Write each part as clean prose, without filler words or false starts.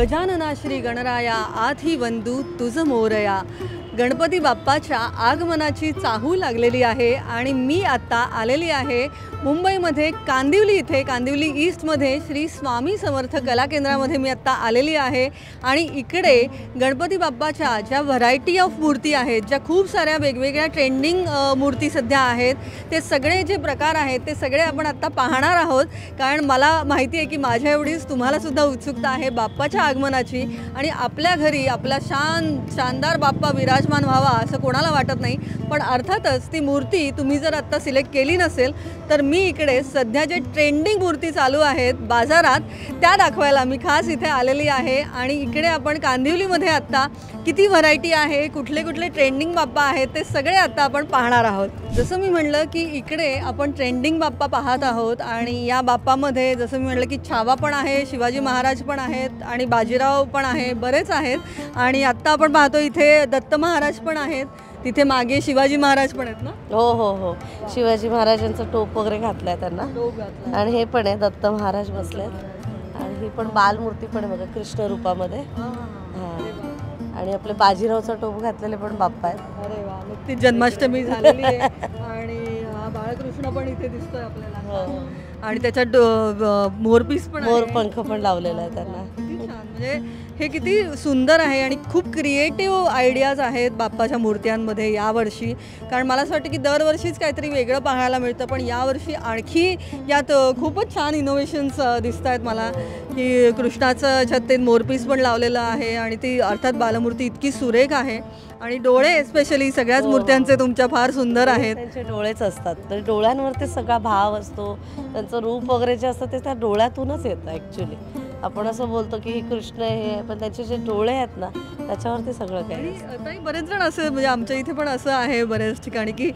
गजानना श्री गणराया आधी वंदू तुझ मोरया। गणपती बाप्पाच्या आगमनाची चाहू लागलेली आहे आणि मी आता आलेली आहे मुंबईमध्ये कांदिवली इथे, कांदिवली ईस्टमध्ये श्री स्वामी समर्थ कला केंद्रामध्ये मी आत्ता आलेली आहे। आणि इकडे गणपती बाप्पाच्या ज्या व्हरायटी ऑफ मूर्ती आहेत, ज्या खूप साऱ्या वेगवेगळ्या ट्रेंडिंग मूर्ती सध्या आहेत, ते सगळे जे प्रकार आहेत ते सगळे आपण आत्ता पाहणार आहोत। कारण मला माहिती आहे की माझ्या एवढीच तुम्हालासुद्धा उत्सुकता आहे बाप्पाच्या आगमनाची आणि आपल्या घरी आपला शानदार बाप्पा विराजमान व्हावा असं कोणाला वाटत नाही। पण अर्थातच ती मूर्ती तुम्ही जर आत्ता सिलेक्ट केली नसेल तर मी इकडे सध्या जे ट्रेंडिंग मूर्ती चालू आहेत बाजारात त्या दाखवायला मी खास इथे आलेली आहे। आणि इकडे आपण कांदिवलीमध्ये आत्ता किती व्हरायटी आहे, कुठले कुठले ट्रेंडिंग बाप्पा आहेत ते सगळे आत्ता आपण पाहणार आहोत। जसं मी म्हटलं की इकडे आपण ट्रेंडिंग बाप्पा पाहत आहोत आणि या बाप्पामध्ये जसं मी म्हटलं की छावा पण आहे, शिवाजी महाराज पण आहेत आणि बाजीराव पण आहे, बरेच आहेत। आणि आत्ता आपण पाहतो इथे दत्त महाराज पण आहेत, तिथे मागे शिवाजी महाराज पण आहेत ना? हो हो हो, शिवाजी महाराजांचं टोप वगैरे घातलाय त्यांना। आणि हे पण आहे दत्त महाराज बसलेत आणि ही पण बालमूर्ती पण आहे बघा कृष्ण रूपामध्ये। आणि आपले बाजीरावचा टोप घातलेले पण बाप्पा आहेत। अरे वा, नुकतीच जन्माष्टमी झालेली आहे आणि हा बाळकृष्ण पण इथे दिसतोय आपल्याला। आणि त्याच्यात मोरपीस पण, मोरपंख पण लावलेला आहे त्यांना। किती छान, म्हणजे हे किती सुंदर आहे आणि खूप क्रिएटिव्ह आयडियाज आहेत बाप्पाच्या मूर्त्यांमध्ये यावर्षी। कारण मला असं वाटतं की दरवर्षीच काहीतरी वेगळं पाहायला मिळतं, पण यावर्षी आणखी यात खूपच छान इनोव्हेशन्स दिसत आहेत मला। की कृष्णाचं छत्तेत मोरपीस पण लावलेलं आहे आणि ती अर्थात बालमूर्ती इतकी सुरेख आहे आणि डोळे एस्पेशली सगळ्याच मूर्त्यांचे तुमच्या फार सुंदर आहेत। त्यांचे डोळेच असतात, तर डोळ्यांवरती सगळा भाव असतो, त्यांचं रूप वगैरे जे असतं ते त्या डोळ्यातूनच येतं ॲक्च्युली। आपण असं बोलतो की हे कृष्ण हे, पण त्याचे जे डोळे आहेत ना त्याच्यावरती सगळं काही। आणि बरेच जण असं, म्हणजे आमच्या इथे पण असं आहे बऱ्याच ठिकाणी की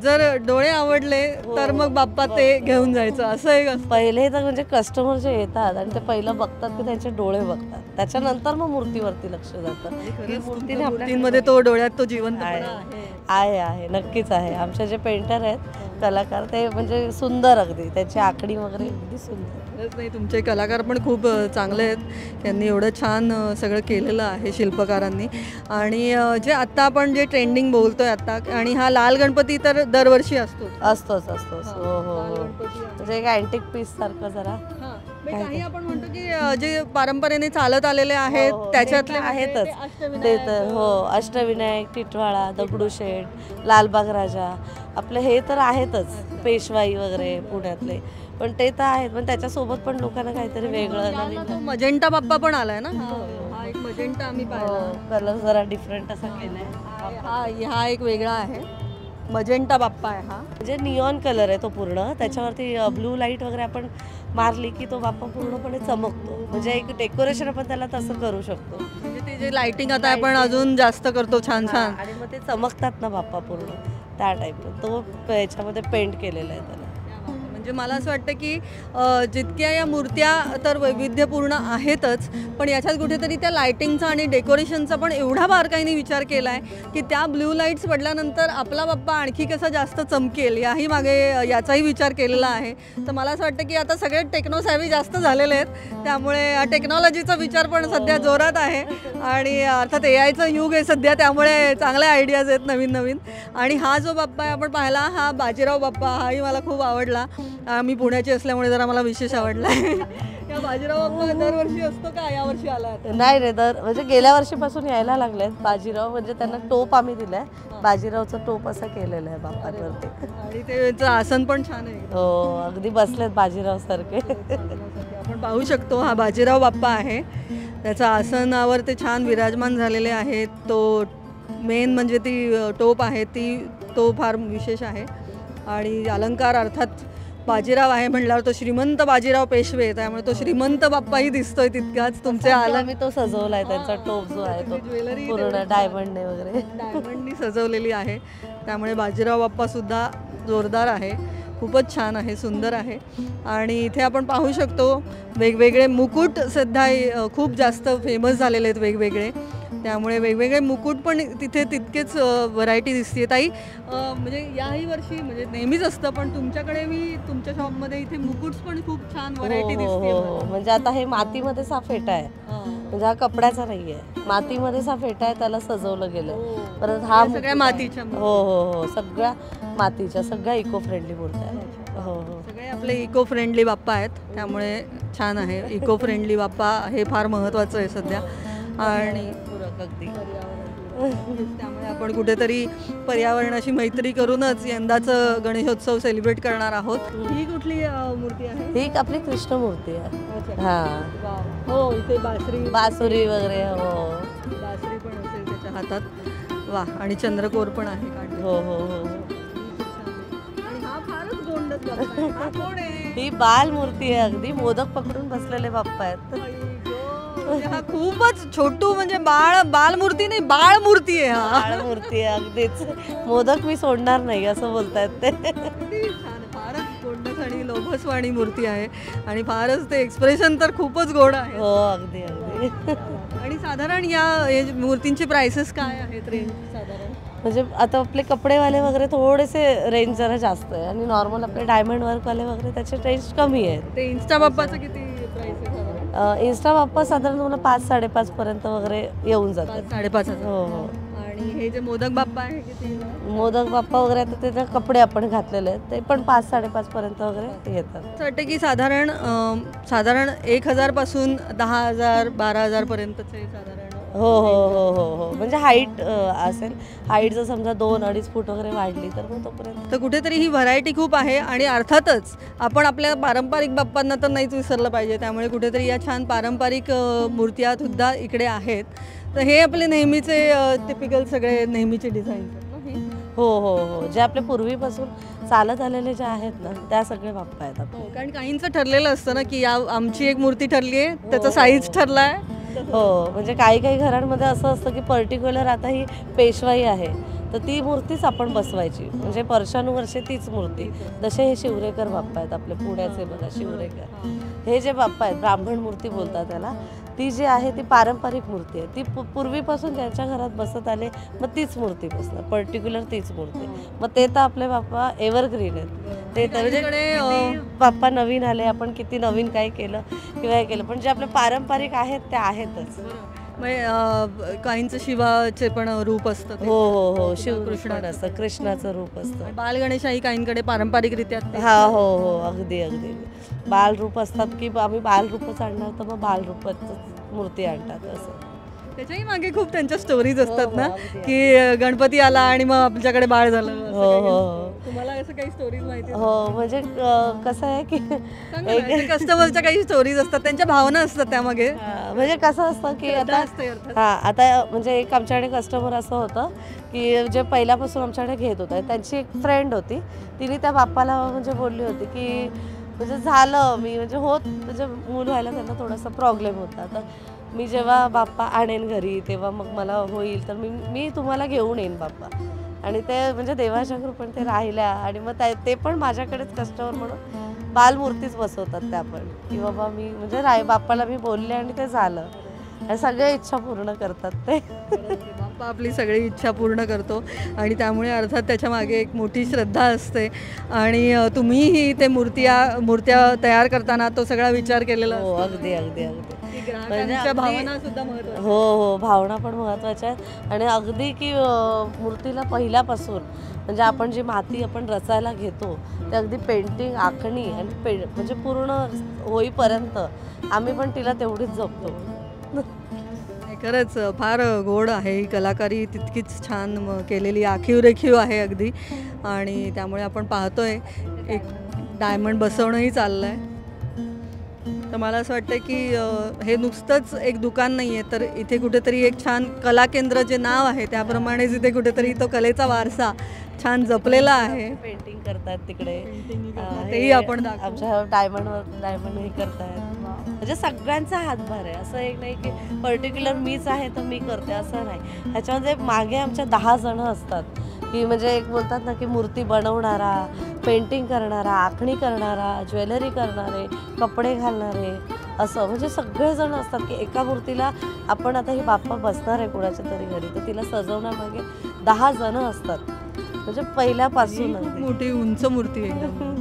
जर डोळे आवडले तर मग बाप्पा ते घेऊन जायचं, असं एक असतं। पहिले तर म्हणजे कस्टमर जे येतात आणि ते पहिलं बघतात की त्यांचे डोळे बघतात, त्याच्यानंतर मग मूर्तीवरती लक्ष जातं। मूर्तीमध्ये तो डोळ्यात तो जिवंत आहे, नक्कीच आहे। आमचे जे पेंटर आहेत कलाकार ते म्हणजे सुंदर, अगदी त्याची आखणी वगैरे अगदी सुंदर। नाही, तुमचे कलाकार पण खूप चांगले आहेत, त्यांनी एवढं छान सगळं केलेलं आहे शिल्पकारांनी। आणि जे आत्ता आपण जे ट्रेंडिंग बोलतोय आत्ता, आणि हा लाल गणपती तर दरवर्षी असतोच। हो हो हो, म्हणजे एक अँटिक पीस सारखं जरा। काही आपण म्हणतो की जे परंपरेने चालत आलेले आहेत त्याच्यातले आहेतच ते तर। हो, अष्टविनायक, टिटवाळा, दगडूशेठ, लालबाग राजा, आपले हे तर आहेतच, पेशवाई वगैरे पुण्यातले, पण ते तर आहेत, पण त्याच्यासोबत पण लोकांना काहीतरी वेगळं नवीन। मजेंटा बाप्पा पण आलाय ना? हा एक मजेंटा आम्ही पाहिला, कलर जरा डिफरंट असा केलाय। हा एक वेगळा आहे, मजेंटा बाप्पा आहे हा, म्हणजे निऑन कलर आहे तो पूर्ण, त्याच्यावरती ब्लू लाईट वगैरे आपण मारली की तो बाप्पा पूर्णपणे चमकतो। म्हणजे एक डेकोरेशन आपण त्याला तसं करू शकतो, म्हणजे ते जे लाइटिंग आता आपण अजून जास्त करतो छान छान, आणि मग ते चमकतात ना बाप्पा पूर्ण, त्या टाईप तो याच्यामध्ये पेंट केलेला आहे त्याला। म्हणजे मला असं वाटतं की जितक्या या मूर्त्या तर वैविध्यपूर्ण आहेतच, पण याच्यात कुठेतरी त्या लायटिंगचा आणि डेकोरेशनचा पण एवढा बारकाईने विचार केला आहे की त्या ब्ल्यू लाईट्स पडल्यानंतर आपला बाप्पा आणखी कसा जास्त चमकेल, याही मागे याचाही विचार केलेला आहे। तर मला असं वाटतं की आता सगळे टेक्नोसॅव्ही जास्त झालेले आहेत, त्यामुळे टेक्नॉलॉजीचा विचार पण सध्या जोरात आहे आणि अर्थात AIचं युग आहे सध्या, त्यामुळे चांगल्या आयडियाज आहेत नवीन नवीन। आणि हा जो बाप्पा आहे आपण पाहिला, हा बाजीराव बाप्पा, हाही मला खूप आवडला। मी पुण्याची असल्यामुळे जरा मला विशेष आवडला आहे। या बाजीराव बाप्पा दरवर्षी असतो का, यावर्षी आला? नाही रे, म्हणजे गेल्या वर्षीपासून यायला लागलेत बाजीराव, म्हणजे त्यांना टोप आम्ही दिलाय, बाजीरावचं टोप असं केलेलं आहे बाप्पांवरती। आणि त्याचं आसन पण छान आहे। हो, अगदी बसलेत बाजीराव सारखे। आपण पाहू शकतो हा बाजीराव बाप्पा आहे, त्याच्या आसनावर ते छान विराजमान झालेले आहेत। तो मेन म्हणजे ती टोप आहे तो फार विशेष आहे। आणि अलंकार अर्थात बाजीराव आहे म्हटल्यावर तो श्रीमंत बाजीराव पेशवे, त्यामुळे तो श्रीमंत बाप्पाही दिसतोय तितकाच। तुमचे आम्ही तो सजवलाय, त्यांचा टोप जो आहे तो पूर्ण डायमंडने वगैरे डायमंडनी सजवलेली आहे, त्यामुळे बाजीराव बाप्पा सुद्धा जोरदार आहे, खूपच छान आहे, सुंदर आहे। आणि इथे आपण पाहू शकतो वेगवेगळे मुकुट सध्या खूप जास्त फेमस झालेले आहेत वेगवेगळे। त्यामुळे वेगवेगळे मुकुट पण तिथे तितकेच व्हरायटी दिसते ताई. म्हणजे याही वर्षी म्हणजे नेहमीच असतं पण तुमच्याकडे मी तुमच्या शॉपमध्ये इथे मुकुट्स पण खूप छान व्हरायटी दिसते. म्हणजे आता हे मातीमध्येच हा फेटा आहे, म्हणजे हा कपड्याचा नाही आहे, मातीमध्येच हा फेटा आहे, त्याला सजवलं गेलं. परत हा सगळ्या मातीच्या हो सगळ्या मातीच्या, सगळ्या इको फ्रेंडली मूर्त्या आहेत. सगळे आपले इको फ्रेंडली बाप्पा आहेत, त्यामुळे छान आहे. इको फ्रेंडली बाप्पा हे फार महत्त्वाचं आहे सध्या. आणि पूरक अगदी त्यामुळे आपण कुठेतरी पर्यावरणाशी मैत्री करूनच यंदाचं गणेशोत्सव सेलिब्रेट करणार आहोत. ही कुठली मूर्ती आहे? ही आपली कृष्ण मूर्ती आहे. हा हो, इथे बासुरी वगैरे. हो, बासरी पण असेल त्याच्या हातात. वा, आणि चंद्रकोर पण आहे काढली. हो. आणि हा फारच गोंडस बाप्पा आहे. हा कोण आहे? ही बाल मूर्ती आहे, अगदी मोदक पकडून बसलेले बाप्पा आहेत. हा खूपच छोटू, म्हणजे बाल मूर्ती नाही, बाळ मूर्ती आहे. हा बाळ मूर्ती आहे अगदीच. मोदक मी सोडणार नाही असं बोलतायत ते. छान, फारच गोंडस आणि लोभसवाणी मूर्ती आहे आणि फारच ते एक्सप्रेशन तर खूपच गोड आहे. हो, अगदी. आणि साधारण या मूर्तींचे प्राइसेस काय आहेत, रेंज साधारण? म्हणजे आता आपले कपडेवाले वगैरे थोडेसे रेंज जरा जास्त आहे आणि नॉर्मल आपले डायमंड वर्कवाले वगैरे त्याचे रेंज कमी आहेत. ते इन्स्टा बाप्पाचं किती प्राइस आहे साधारण? इन्स्टा बाप्पा साधारण तुम्हाला 5-5.5 पर्यंत वगैरे येऊन जातात. 5-5.5. हो. आणि हे जे मोदक बाप्पा आहे किती? मोदक बाप्पा वगैरे आता त्याचे कपडे आपण घातलेले आहेत ते पण 5-5.5 पर्यंत वगैरे येतात. असं वाटतं की साधारण 1,000 पासून 10,000 12,000 पर्यंतचे साधारण. हो. म्हणजे हाईट असेल, हाईट जर समजा 2-2.5 फूट वगैरे वाढली तर मग तोपर्यंत. तर कुठेतरी ही व्हरायटी खूप आहे आणि अर्थातच आपण आपल्या पारंपरिक बाप्पांना तर नाहीच विसरलं पाहिजे. त्यामुळे कुठेतरी या छान पारंपरिक मूर्त्या सुद्धा इकडे आहेत. तर हे आपले नेहमीचे टिपिकल सगळे नेहमीचे डिझाईन्स आहेत ना हे? हो. जे आपले पूर्वीपासून चालत आलेले जे आहेत ना त्या सगळे बाप्पा आहेत आपले. कारण काहींचं ठरलेलं असतं ना की आमची एक मूर्ती ठरली आहे, त्याचा साईज ठरला आहे. हो, म्हणजे काही घरांमध्ये असं असतं की पर्टिक्युलर आता ही पेशवाई आहे तर ती मूर्तीच आपण बसवायची, म्हणजे वर्षानुवर्षे तीच मूर्ती. जसे हे शिवरेकर बाप्पा आहेत आपले पुण्याचे, बघा शिवरेकर हे जे बाप्पा आहेत, ब्राह्मण मूर्ती बोलतात त्याला, ती जी आहे ती पारंपरिक मूर्ती आहे. ती पूर्वीपासून ज्यांच्या घरात बसत आले मग तीच मूर्ती बसणार, पर्टिक्युलर तीच मूर्ती. मग ते तर आपले बाप्पा एव्हरग्रीन आहेत. ते तर म्हणजे बाप्पा नवीन आले, आपण किती नवीन काय केलं किंवा हे केलं, पण जे आपले पारंपरिक आहेत ते आहेतच. काहींचं शिवाचे पण रूप असतं. हो. शिवकृष्ण असतं, कृष्णाचं रूप असतं. बाल गणेशाही काहींकडे पारंपरिकरित्या. हो. अगदी. बाल रूप असतात की आम्ही बाल रूपच आणणार तर मग बाल रूपाच मूर्ती आणतात असं. त्याच्याही मागे खूप त्यांच्या स्टोरीज असतात ना, की गणपती आला आणि मग आमच्याकडे बाळ झालं. हो. तुम्हाला असं काही स्टोरीज माहिती? हो, म्हणजे कसं आहे की कस्टमरच्या काही स्टोरीज असतात, त्यांच्या भावना असतात त्यामागे. म्हणजे कसं असतं की आता म्हणजे एक आमच्याकडे कस्टमर असं होतं की जे पहिल्यापासून आमच्याकडे घेत होतं, त्यांची एक फ्रेंड होती, तिने त्या बाप्पाला म्हणजे बोलली होती की म्हणजे झालं मी म्हणजे मूल व्हायला त्यांना थोडासा प्रॉब्लेम होता, तर मी जेव्हा बाप्पा आणेन घरी तेव्हा मग मला होईल तर मी तुम्हाला घेऊन येईन बाप्पा. आणि ते म्हणजे देवाच्या कृपेने ते राहिल्या आणि मग ते पण माझ्याकडेच कस्टमर म्हणून बालमूर्तीच बसवतात त्या पण, की बाबा मी म्हणजे बाप्पाला मी बोलले आणि ते झालं. आणि सगळ्या इच्छा पूर्ण करतात ते. बाप्पा आपली सगळी इच्छा पूर्ण करतो आणि त्यामुळे अर्थात त्याच्या मागे एक मोठी श्रद्धा असते. आणि तुम्हीही ते मूर्त्या तयार करताना तो सगळा विचार केलेला. हो, अगदी. म्हणजे भावना सुद्धा महत्त्वाच्या. हो, भावना पण महत्त्वाच्या आहेत. आणि अगदी की मूर्तीला पहिल्यापासून म्हणजे आपण जी माती आपण रचायला घेतो ते अगदी पेंटिंग, आखणी आणि म्हणजे पूर्ण होईपर्यंत आम्ही पण तिला तेवढीच जपतो. खरंच फार गोड आहे ही कलाकारी, तितकीच छान केलेली, आखीव रेखीव आहे अगदी. आणि त्यामुळे आपण पाहतोय एक डायमंड बसवणंही चाललं आहे. तर मला असं वाटतं की हे नुसतंच एक दुकान नाही आहे, तर इथे कुठेतरी एक छान कला केंद्र जे नाव आहे त्याप्रमाणेच इथे कुठेतरी तो कलेचा वारसा छान जपलेला आहे. पेंटिंग करतात तिकडे, तेही आपण आमच्या डायमंड हे करतायत. म्हणजे सगळ्यांचा हातभार आहे, असं एक नाही की पर्टिक्युलर मीच आहे तर मी करते असं नाही. ह्याच्यामध्ये मागे आमच्या 10 जण असतात, की म्हणजे एक बोलतात ना की मूर्ती बनवणारा, पेंटिंग करणारा, आखणी करणारा, ज्वेलरी करणारे, कपडे घालणारे, असं म्हणजे सगळेजण असतात की एका मूर्तीला आपण आता ही बाप्पा बसणार आहे कुणाच्या तरी घरी तर तिला सजवण्यामागे 10 जण असतात म्हणजे पहिल्यापासून खूप अगदी. मोठी उंच मूर्ती आहे एकदम.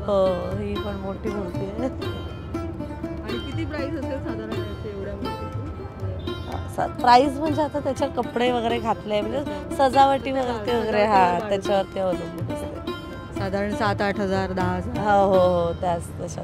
हो ही पण मोठी मूर्ती आहे. आणि किती प्राइस असेल साधारण याची एवढ्या मूर्तीची? प्राईस म्हणजे आता त्याच्या कपडे वगैरे घातले म्हणजे सजावटी वगैरे हा त्याच्यावरती अवलंबून असते. साधारण 7-8 हजार 10 हजार. हो हो हो त्याच तशा